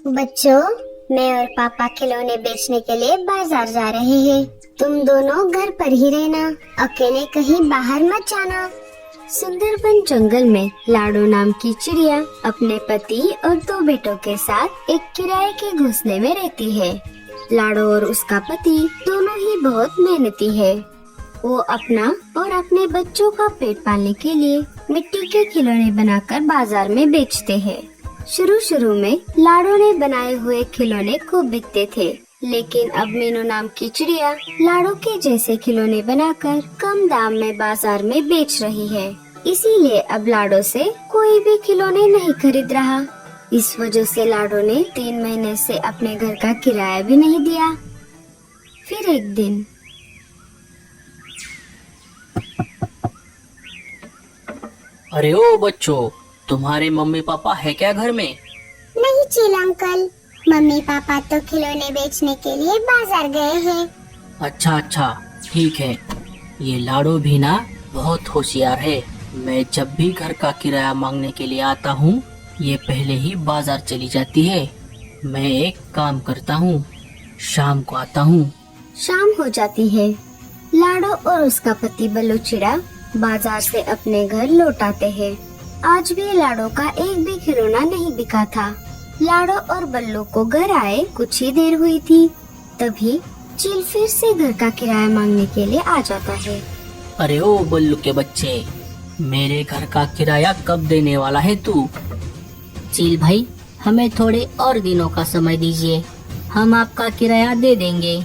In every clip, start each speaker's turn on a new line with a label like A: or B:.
A: बच्चों, मैं और पापा खिलौने बेचने के लिए बाजार जा रहे हैं। तुम दोनों घर पर ही रहना, अकेले कहीं बाहर मत जाना। सुंदरबन जंगल में लाडो नाम की चिड़िया अपने पति और 2 बेटों के साथ एक किराए के घोंसले में रहती है। लाडो और उसका पति दोनों ही बहुत मेहनती है। वो अपना और अपने बच्चों का पेट पालने के लिए मिट्टी के खिलौने बनाकर बाजार में बेचते हैं। शुरू में लाडो ने बनाए हुए खिलौने खूब बिकते थे, लेकिन अब मीनू नाम की चिड़िया लाडो के जैसे खिलौने बनाकर कम दाम में बाजार में बेच रही है। इसीलिए अब लाडो से कोई भी खिलौने नहीं खरीद रहा। इस वजह से लाडो ने 3 महीने से अपने घर का किराया भी नहीं दिया। फिर एक दिन
B: अरे ओ बच्चों, तुम्हारे मम्मी पापा है क्या घर में?
A: नहीं चिल अंकल, मम्मी पापा तो खिलौने बेचने के लिए बाजार गए हैं।
B: अच्छा, ठीक है। ये लाडो भी ना बहुत होशियार है। मैं जब भी घर का किराया मांगने के लिए आता हूँ, ये पहले ही बाजार चली जाती है। मैं एक काम करता हूँ, शाम को आता हूँ।
A: शाम हो जाती है। लाडो और उसका पति बल्लू चिड़ा बाजार से अपने घर लौट आते हैं। आज भी लाडो का एक भी खिलौना नहीं बिका था। लाडो और बल्लू को घर आए कुछ ही देर हुई थी, तभी चील फिर से घर का किराया मांगने के लिए आ जाता है।
B: अरे ओ बल्लू के बच्चे, मेरे घर का किराया कब देने वाला है तू? चील भाई, हमें थोड़े और दिनों का समय दीजिए, हम आपका किराया दे देंगे।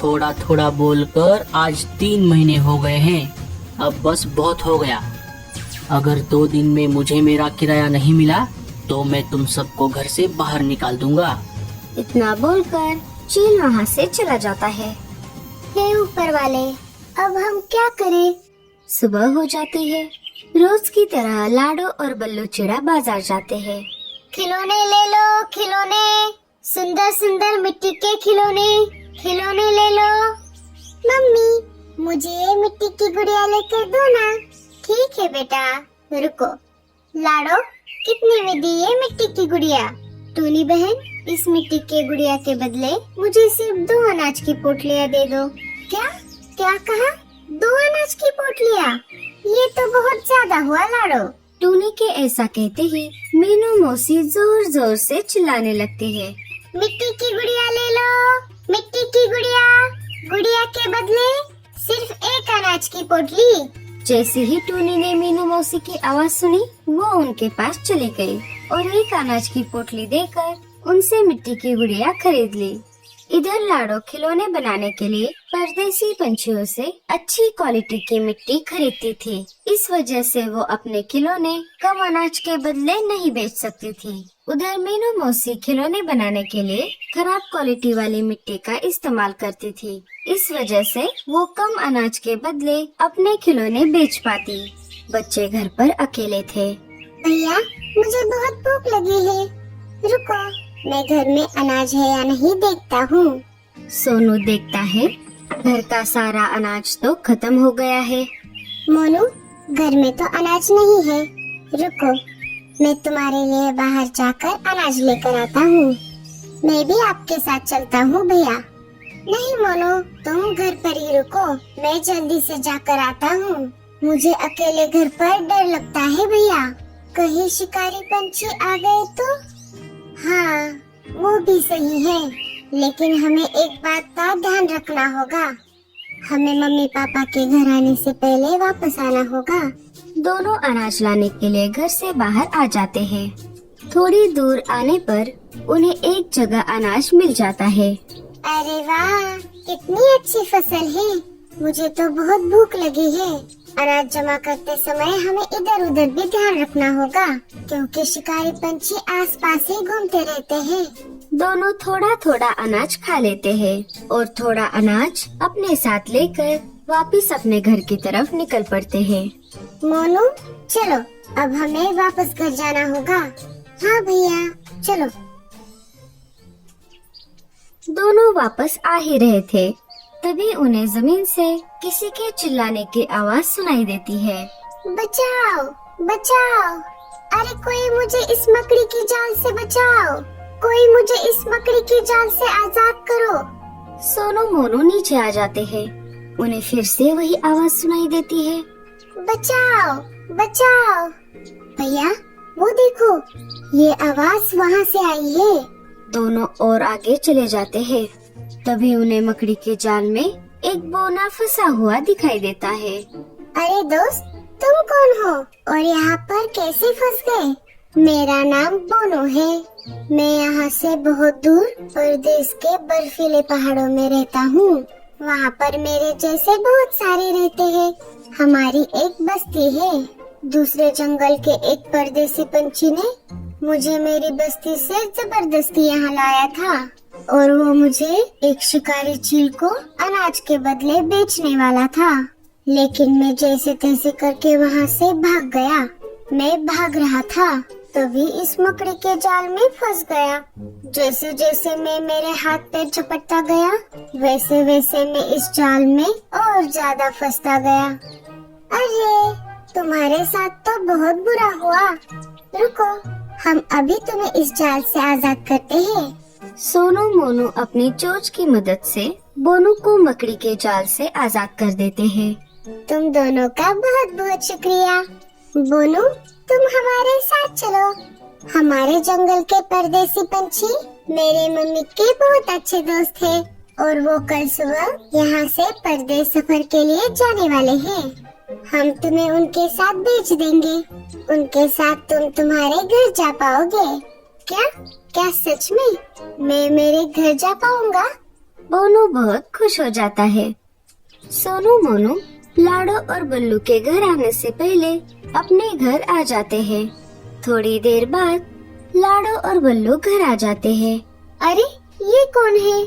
B: थोड़ा थोड़ा बोलकर आज 3 महीने हो गए हैं, अब बस बहुत हो गया। अगर 2 दिन में मुझे मेरा किराया नहीं मिला तो मैं तुम सबको घर से बाहर निकाल दूंगा।
A: इतना बोलकर चील वहाँ से चला जाता है। हे ऊपर वाले, अब हम क्या करें? सुबह हो जाती है। रोज की तरह लाडो और बल्लू चिड़ा बाजार जाते हैं। खिलौने ले लो, खिलौने, सुंदर सुंदर मिट्टी के खिलौने ले लो। मम्मी, मुझे मिट्टी की गुड़िया लेकर दो ना। ठीक है बेटा, रुको। लाडो, कितने में दी ये मिट्टी की गुड़िया? टूनी बहन, इस मिट्टी के गुड़िया के बदले मुझे सिर्फ 2 अनाज की पोटलियाँ दे दो। क्या कहा? 2 अनाज की पोटलियाँ? ये तो बहुत ज्यादा हुआ लाडो। टूनी के ऐसा कहते ही मीनू मौसी जोर जोर से चिल्लाने लगती है। मिट्टी की गुड़िया ले लो, मिट्टी की गुड़िया के बदले सिर्फ 1 अनाज की पोटली। जैसे ही टूनी ने मीनू मौसी की आवाज सुनी, वो उनके पास चली गई और 1 अनाज की पोटली देकर उनसे मिट्टी की गुड़िया खरीद ली। इधर लाडो खिलौने बनाने के लिए परदेसी पंछियों से अच्छी क्वालिटी की मिट्टी खरीदती थी। इस वजह से वो अपने खिलौने कम अनाज के बदले नहीं बेच सकती थी। उधर मीनू मौसी खिलौने बनाने के लिए खराब क्वालिटी वाली मिट्टी का इस्तेमाल करती थी। इस वजह से वो कम अनाज के बदले अपने खिलौने बेच पाती। बच्चे घर पर अकेले थे। भैया, मुझे बहुत भूख लगी है, रुको, मैं घर में अनाज है या नहीं देखता हूँ। सोनू देखता है, घर का सारा अनाज तो खत्म हो गया है। मोनू, घर में तो अनाज नहीं है, रुको, मैं तुम्हारे लिए बाहर जाकर अनाज लेकर आता हूँ। मैं भी आपके साथ चलता हूँ भैया। नहीं मोनू, तुम घर पर ही रुको, मैं जल्दी से जाकर आता हूँ। मुझे अकेले घर पर डर लगता है भैया, कहीं शिकारी पंछी आ गए तो। हाँ, वो भी सही है, लेकिन हमें एक बात का ध्यान रखना होगा, हमें मम्मी पापा के घर आने से पहले वापस आना होगा। दोनों अनाज लाने के लिए घर से बाहर आ जाते हैं। थोड़ी दूर आने पर उन्हें एक जगह अनाज मिल जाता है। अरे वाह, कितनी अच्छी फसल है, मुझे तो बहुत भूख लगी है। अनाज जमा करते समय हमें इधर उधर भी ध्यान रखना होगा, क्योंकि शिकारी पंछी आसपास ही घूमते रहते हैं। दोनों थोड़ा थोड़ा अनाज खा लेते हैं और थोड़ा अनाज अपने साथ लेकर वापस अपने घर की तरफ निकल पड़ते हैं। मोनू, चलो, अब हमें वापस घर जाना होगा। हाँ भैया, चलो। दोनों वापस आ ही रहे थे, तभी उन्हें जमीन से किसी के चिल्लाने की आवाज सुनाई देती है। बचाओ, बचाओ, अरे कोई मुझे इस मकड़ी की जाल से बचाओ, कोई मुझे इस मकड़ी की जाल से आजाद करो। सोनू मोनू नीचे आ जाते हैं। उन्हें फिर से वही आवाज सुनाई देती है, बचाओ बचाओ। भैया वो देखो, ये आवाज वहाँ से आई है। दोनों और आगे चले जाते हैं। तभी उन्हें मकड़ी के जाल में एक बोना फंसा हुआ दिखाई देता है। अरे दोस्त, तुम कौन हो और यहाँ पर कैसे फंस गए? मेरा नाम बोनो है। मैं यहाँ से बहुत दूर परदेश के बर्फीले पहाड़ों में रहता हूँ। वहाँ पर मेरे जैसे बहुत सारे रहते हैं। हमारी एक बस्ती है। दूसरे जंगल के एक परदेसी पंछी ने मुझे मेरी बस्ती से जबरदस्ती यहाँ लाया था और वो मुझे एक शिकारी चील को अनाज के बदले बेचने वाला था। लेकिन मैं जैसे तैसे करके वहाँ से भाग गया। मैं भाग रहा था तभी इस मकड़ी के जाल में फंस गया। जैसे जैसे मैं मेरे हाथ पैर झपटता गया वैसे वैसे मैं इस जाल में और ज्यादा फंसता गया। अरे तुम्हारे साथ तो बहुत बुरा हुआ। रुको, हम अभी तुम्हें इस जाल से आजाद करते हैं। सोनू मोनू अपनी चोंच की मदद से बोनू को मकड़ी के जाल से आजाद कर देते हैं। तुम दोनों का बहुत बहुत शुक्रिया। बोनू, तुम हमारे साथ चलो। हमारे जंगल के परदेसी पंछी मेरे मम्मी के बहुत अच्छे दोस्त हैं और वो कल सुबह यहाँ से परदेश सफर के लिए जाने वाले हैं। हम तुम्हें उनके साथ भेज देंगे। उनके साथ तुम तुम्हारे घर जा पाओगे। क्या क्या सच में मैं मेरे घर जा पाऊंगा? बोनू बहुत खुश हो जाता है। सोनू मोनू लाडो और बल्लू के घर आने से पहले अपने घर आ जाते हैं। थोड़ी देर बाद लाडो और बल्लू घर आ जाते हैं। अरे ये कौन है?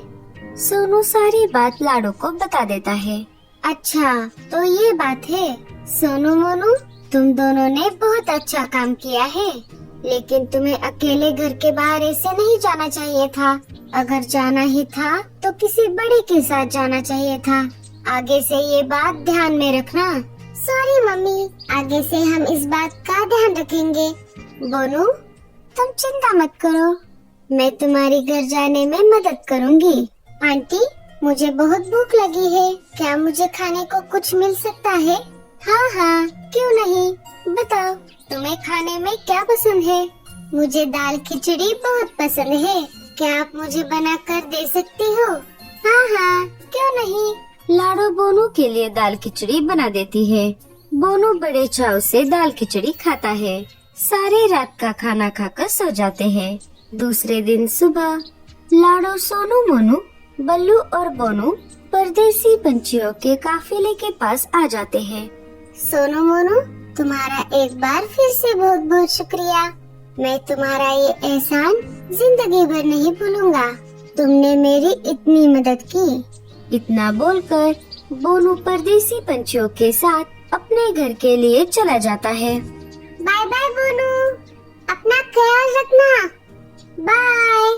A: सोनू सारी बात लाडो को बता देता है। अच्छा तो ये बात है। सोनू मोनू, तुम दोनों ने बहुत अच्छा काम किया है, लेकिन तुम्हें अकेले घर के बाहर ऐसे नहीं जाना चाहिए था। अगर जाना ही था तो किसी बड़े के साथ जाना चाहिए था। आगे से ये बात ध्यान में रखना। सॉरी मम्मी, आगे से हम इस बात का ध्यान रखेंगे। बोनू, तुम चिंता मत करो, मैं तुम्हारी घर जाने में मदद करूँगी। आंटी, मुझे बहुत भूख लगी है, क्या मुझे खाने को कुछ मिल सकता है? हाँ हाँ, क्यों नहीं, बताओ तुम्हें खाने में क्या पसंद है? मुझे दाल खिचड़ी बहुत पसंद है, क्या आप मुझे बना कर दे सकती हो? हाँ हाँ, क्यों नहीं। लाडो बोनू के लिए दाल खिचड़ी बना देती है। बोनू बड़े चाव से दाल खिचड़ी खाता है। सारे रात का खाना खाकर सो जाते हैं। दूसरे दिन सुबह लाडो, सोनू मोनू, बल्लू और बोनू परदेसी पंछियों के काफिले के पास आ जाते हैं। सोनू मोनू, तुम्हारा एक बार फिर से बहुत बहुत शुक्रिया। मैं तुम्हारा ये एहसान जिंदगी भर नहीं भूलूंगा। तुमने मेरी इतनी मदद की। इतना बोलकर बोनू परदेसी पंछियों के साथ अपने घर के लिए चला जाता है। बाय बाय बोनू, अपना ख्याल रखना। बाय।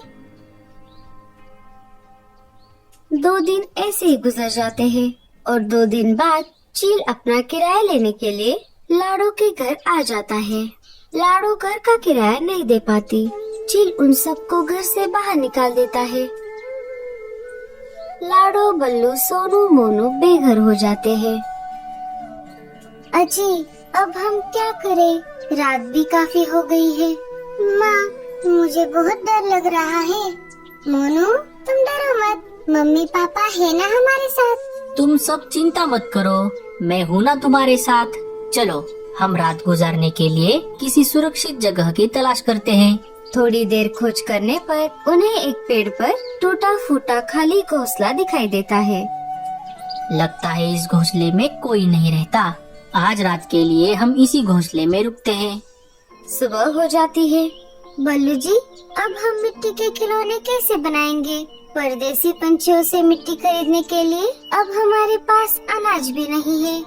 A: 2 दिन ऐसे ही गुजर जाते हैं और 2 दिन बाद चील अपना किराया लेने के लिए लाडो के घर आ जाता है। लाडो घर का किराया नहीं दे पाती। चील उन सबको घर से बाहर निकाल देता है। लाडो, बल्लू, सोनू मोनू बेघर हो जाते हैं। अजी, अब हम क्या करें? रात भी काफी हो गई है। माँ, मुझे बहुत डर लग रहा है। मोनू, तुम डरो मत, मम्मी पापा है ना हमारे साथ।
B: तुम सब चिंता मत करो, मैं हूँ ना तुम्हारे साथ। चलो हम रात गुजारने के लिए किसी सुरक्षित जगह की तलाश करते हैं।
A: थोड़ी देर खोज करने पर उन्हें एक पेड़ पर टूटा फूटा खाली घोंसला दिखाई देता है।
B: लगता है इस घोंसले में कोई नहीं रहता। आज रात के लिए हम इसी घोंसले में रुकते हैं।
A: सुबह हो जाती है। बल्लू जी, अब हम मिट्टी के खिलौने कैसे बनाएंगे? परदेसी पंछियों से मिट्टी खरीदने के लिए अब हमारे पास अनाज भी नहीं है।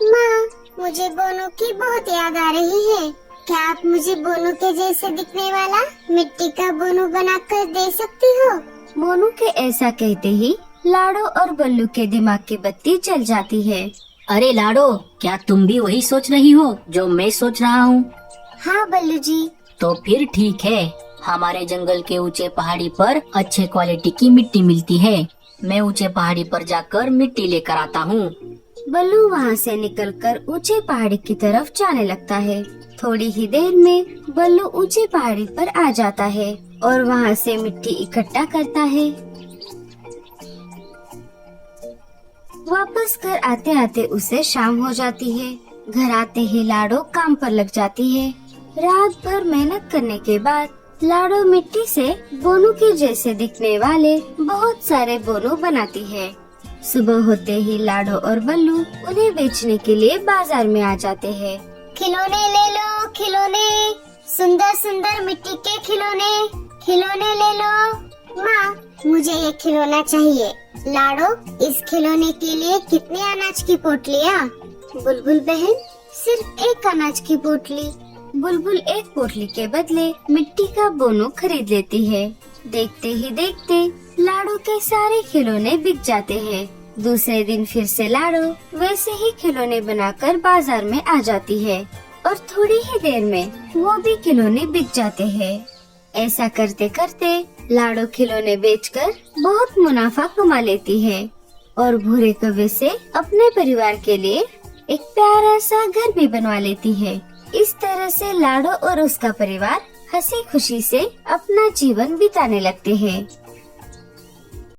A: माँ, मुझे बोनू की बहुत याद आ रही है। क्या आप मुझे बोनू के जैसे दिखने वाला मिट्टी का बोनू बना कर दे सकती हो? मोनू के ऐसा कहते ही लाडो और बल्लू के दिमाग की बत्ती जल जाती है।
B: अरे लाडो, क्या तुम भी वही सोच रही हो जो मैं सोच रहा हूँ?
A: हाँ बल्लू जी।
B: तो फिर ठीक है, हमारे जंगल के ऊंचे पहाड़ी पर अच्छे क्वालिटी की मिट्टी मिलती है। मैं ऊंचे पहाड़ी पर जाकर मिट्टी लेकर आता हूँ।
A: बल्लू वहाँ से निकलकर ऊंचे पहाड़ी की तरफ जाने लगता है। थोड़ी ही देर में बल्लू ऊंचे पहाड़ी पर आ जाता है और वहाँ से मिट्टी इकट्ठा करता है। वापस घर आते आते उसे शाम हो जाती है। घर आते ही लाडो काम पर लग जाती है। रात भर मेहनत करने के बाद लाडो मिट्टी से बोनू के जैसे दिखने वाले बहुत सारे बोनू बनाती है। सुबह होते ही लाडो और बल्लू उन्हें बेचने के लिए बाजार में आ जाते हैं।
C: खिलौने ले लो, खिलौने, सुंदर सुंदर मिट्टी के खिलौने, खिलौने ले लो। माँ, मुझे ये खिलौना चाहिए। लाडो, इस खिलौने के लिए कितने अनाज की पोटलियाँ?
A: बुलबुल बहन, सिर्फ एक अनाज की पोटली। बुलबुल एक पोटली के बदले मिट्टी का बोनू खरीद लेती है। देखते ही देखते लाडो के सारे खिलौने बिक जाते हैं। दूसरे दिन फिर से लाडो वैसे ही खिलौने बनाकर बाजार में आ जाती है और थोड़ी ही देर में वो भी खिलौने बिक जाते हैं। ऐसा करते करते लाडो खिलौने बेचकर बहुत मुनाफा कमा लेती है और भूरे कौवे से अपने परिवार के लिए एक प्यारा सा घर भी बनवा लेती है। इस तरह से लाडो और उसका परिवार हंसी खुशी से अपना जीवन बिताने लगते हैं।